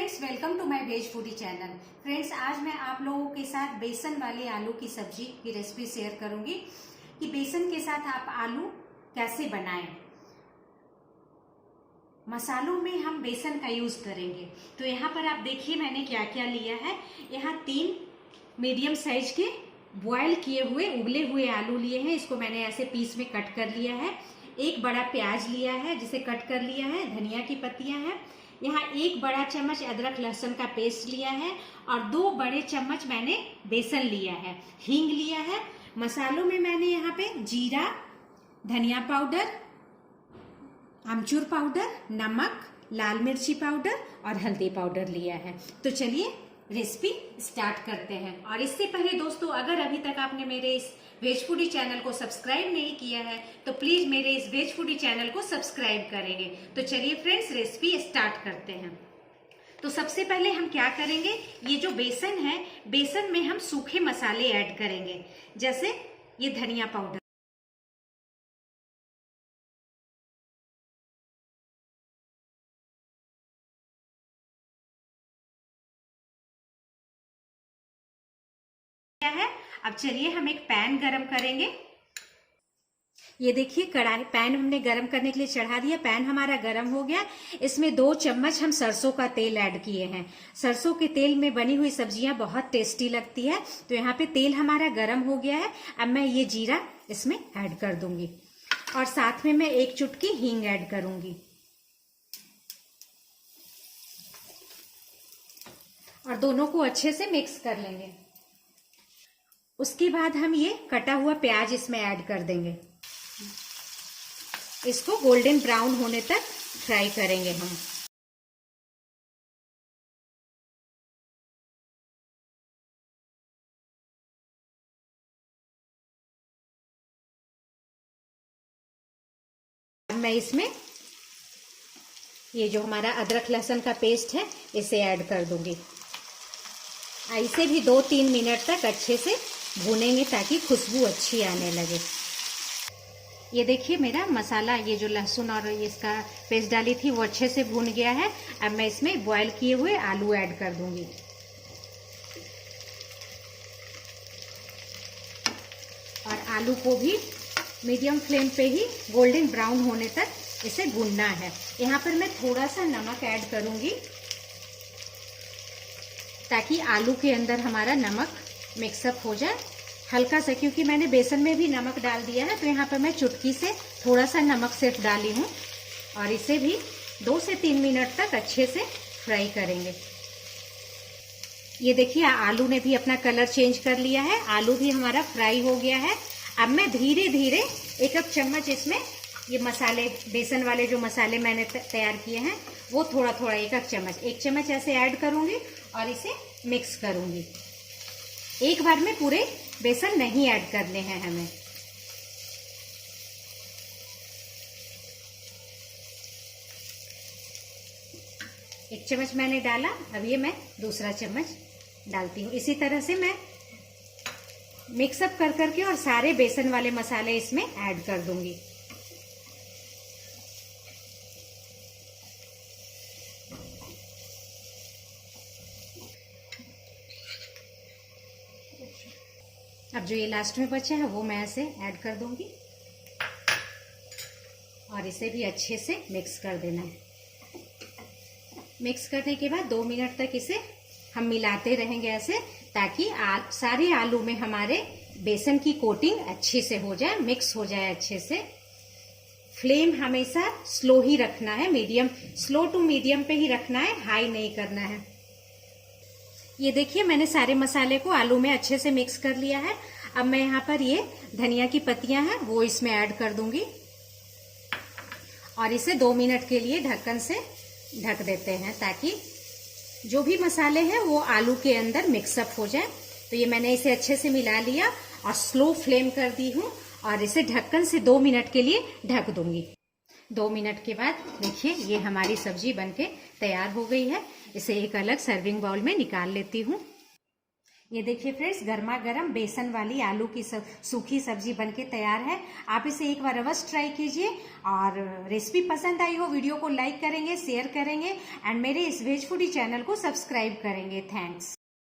Friends, welcome to my veg foodie channel. Friends, आज मैं आप लोगों के साथ बेसन वाले आलू की सब्जी की रेसिपी शेयर करूंगी कि बेसन के साथ आप आलू कैसे बनाएं। मसालों में हम बेसन का यूज करेंगे। तो यहाँ पर आप देखिए मैंने क्या क्या लिया है। यहाँ 3 मीडियम साइज के बॉयल किए हुए उबले हुए आलू लिए हैं। इसको मैंने ऐसे पीस में कट कर लिया है। एक बड़ा प्याज लिया है जिसे कट कर लिया है। धनिया की पत्तियां हैं। यहाँ 1 बड़ा चम्मच अदरक लहसुन का पेस्ट लिया है और 2 बड़े चम्मच मैंने बेसन लिया है। हींग लिया है। मसालों में मैंने यहाँ पे जीरा, धनिया पाउडर, आमचूर पाउडर, नमक, लाल मिर्ची पाउडर और हल्दी पाउडर लिया है। तो चलिए रेसिपी स्टार्ट करते हैं। और इससे पहले दोस्तों, अगर अभी तक आपने मेरे इस वेज फूडी चैनल को सब्सक्राइब नहीं किया है तो प्लीज मेरे इस वेज फूडी चैनल को सब्सक्राइब करेंगे। तो चलिए फ्रेंड्स रेसिपी स्टार्ट करते हैं। तो सबसे पहले हम क्या करेंगे, ये जो बेसन है, बेसन में हम सूखे मसाले ऐड करेंगे। जैसे ये धनिया पाउडर, है। अब चलिए हम एक पैन गरम करेंगे। ये देखिए कढ़ाई, पैन हमने गरम करने के लिए चढ़ा दिया। पैन हमारा गरम हो गया। इसमें 2 चम्मच हम सरसों का तेल ऐड किए हैं। सरसों के तेल में बनी हुई सब्जियां बहुत टेस्टी लगती है। तो यहाँ पे तेल हमारा गरम हो गया है। अब मैं ये जीरा इसमें ऐड कर दूंगी और साथ में मैं 1 चुटकी हींग ऐड करूंगी और दोनों को अच्छे से मिक्स कर लेंगे। उसके बाद हम ये कटा हुआ प्याज इसमें ऐड कर देंगे। इसको गोल्डन ब्राउन होने तक फ्राई करेंगे हम। मैं इसमें ये जो हमारा अदरक लहसुन का पेस्ट है इसे ऐड कर दूंगी। इसे भी 2-3 मिनट तक अच्छे से भूनेंगे ताकि खुशबू अच्छी आने लगे। ये देखिए मेरा मसाला, ये जो लहसुन और इसका पेस्ट डाली थी वो अच्छे से भून गया है। अब मैं इसमें बॉयल किए हुए आलू ऐड कर दूंगी और आलू को भी मीडियम फ्लेम पे ही गोल्डन ब्राउन होने तक इसे भूनना है। यहाँ पर मैं थोड़ा सा नमक ऐड करूंगी ताकि आलू के अंदर हमारा नमक मिक्सअप हो जाए हल्का सा, क्योंकि मैंने बेसन में भी नमक डाल दिया है। तो यहाँ पर मैं चुटकी से थोड़ा सा नमक सिर्फ डाली हूँ और इसे भी 2 से 3 मिनट तक अच्छे से फ्राई करेंगे। ये देखिए आलू ने भी अपना कलर चेंज कर लिया है। आलू भी हमारा फ्राई हो गया है। अब मैं धीरे धीरे 1 चम्मच इसमें ये मसाले, बेसन वाले जो मसाले मैंने तैयार किए हैं वो थोड़ा थोड़ा 1 चम्मच ऐसे ऐड करूंगी और इसे मिक्स करूंगी। एक बार में पूरे बेसन नहीं ऐड करने हैं हमें। एक चम्मच मैंने डाला, अब ये मैं दूसरा चम्मच डालती हूँ। इसी तरह से मैं मिक्सअप कर करके और सारे बेसन वाले मसाले इसमें ऐड कर दूंगी। अब जो ये लास्ट में बचा है वो मैं ऐसे ऐड कर दूंगी और इसे भी अच्छे से मिक्स कर देना है। मिक्स करने के बाद 2 मिनट तक इसे हम मिलाते रहेंगे ऐसे, ताकि सारे आलू में हमारे बेसन की कोटिंग अच्छे से हो जाए, मिक्स हो जाए अच्छे से। फ्लेम हमेशा स्लो ही रखना है, स्लो टू मीडियम पे ही रखना है, हाई नहीं करना है। ये देखिए मैंने सारे मसाले को आलू में अच्छे से मिक्स कर लिया है। अब मैं यहाँ पर ये धनिया की पत्तियां हैं वो इसमें ऐड कर दूंगी और इसे 2 मिनट के लिए ढक्कन से ढक देते हैं ताकि जो भी मसाले हैं वो आलू के अंदर मिक्सअप हो जाए। तो ये मैंने इसे अच्छे से मिला लिया और स्लो फ्लेम कर दी हूँ और इसे ढक्कन से 2 मिनट के लिए ढक दूंगी। 2 मिनट के बाद देखिए ये हमारी सब्जी बनके तैयार हो गई है। इसे एक अलग सर्विंग बाउल में निकाल लेती हूँ। ये देखिए फ्रेंड्स, गर्मा गर्म बेसन वाली आलू की सूखी सब्जी बनके तैयार है। आप इसे एक बार अवश्य ट्राई कीजिए, और रेसिपी पसंद आई हो वीडियो को लाइक करेंगे, शेयर करेंगे, एंड मेरे इस वेज फूडी चैनल को सब्सक्राइब करेंगे। थैंक्स।